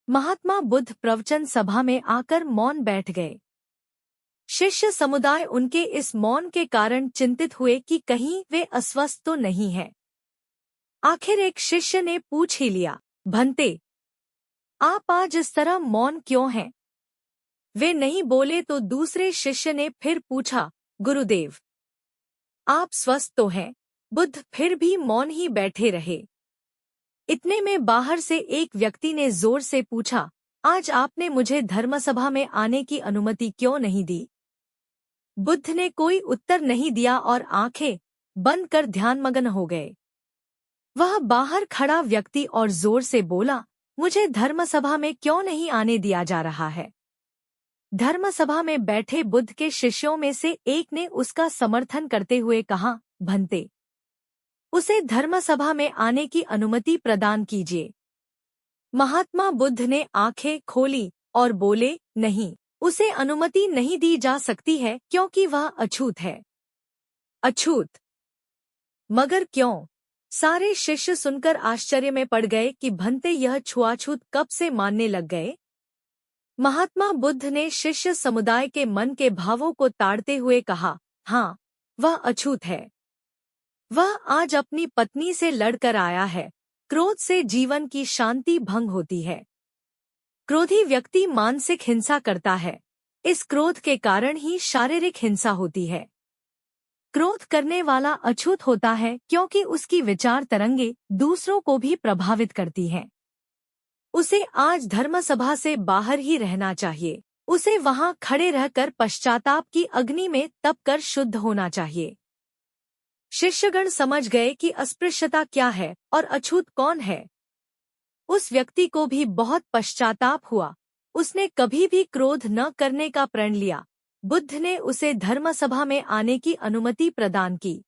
महात्मा बुद्ध प्रवचन सभा में आकर मौन बैठ गए। शिष्य समुदाय उनके इस मौन के कारण चिंतित हुए कि कहीं वे अस्वस्थ तो नहीं हैं। आखिर एक शिष्य ने पूछ ही लिया, भंते, आप आज इस तरह मौन क्यों हैं? वे नहीं बोले तो दूसरे शिष्य ने फिर पूछा, गुरुदेव, आप स्वस्थ तो हैं? बुद्ध फिर भी मौन ही बैठे रहे। इतने में बाहर से एक व्यक्ति ने जोर से पूछा, आज आपने मुझे धर्मसभा में आने की अनुमति क्यों नहीं दी? बुद्ध ने कोई उत्तर नहीं दिया और आंखें बंद कर ध्यानमग्न हो गए। वह बाहर खड़ा व्यक्ति और जोर से बोला, मुझे धर्मसभा में क्यों नहीं आने दिया जा रहा है? धर्मसभा में बैठे बुद्ध के शिष्यों में से एक ने उसका समर्थन करते हुए कहा, भंते, उसे धर्मसभा में आने की अनुमति प्रदान कीजिए। महात्मा बुद्ध ने आंखें खोली और बोले, नहीं, उसे अनुमति नहीं दी जा सकती है क्योंकि वह अछूत है। अछूत? मगर क्यों? सारे शिष्य सुनकर आश्चर्य में पड़ गए कि भंते यह छुआछूत कब से मानने लग गए। महात्मा बुद्ध ने शिष्य समुदाय के मन के भावों को ताड़ते हुए कहा, हाँ, वह अछूत है। वह आज अपनी पत्नी से लड़कर आया है। क्रोध से जीवन की शांति भंग होती है। क्रोधी व्यक्ति मानसिक हिंसा करता है। इस क्रोध के कारण ही शारीरिक हिंसा होती है। क्रोध करने वाला अछूत होता है क्योंकि उसकी विचार तरंगे दूसरों को भी प्रभावित करती हैं। उसे आज धर्मसभा से बाहर ही रहना चाहिए। उसे वहां खड़े रहकर पश्चाताप की अग्नि में तपकर शुद्ध होना चाहिए। शिष्यगण समझ गए कि अस्पृश्यता क्या है और अछूत कौन है। उस व्यक्ति को भी बहुत पश्चाताप हुआ। उसने कभी भी क्रोध न करने का प्रण लिया। बुद्ध ने उसे धर्मसभा में आने की अनुमति प्रदान की।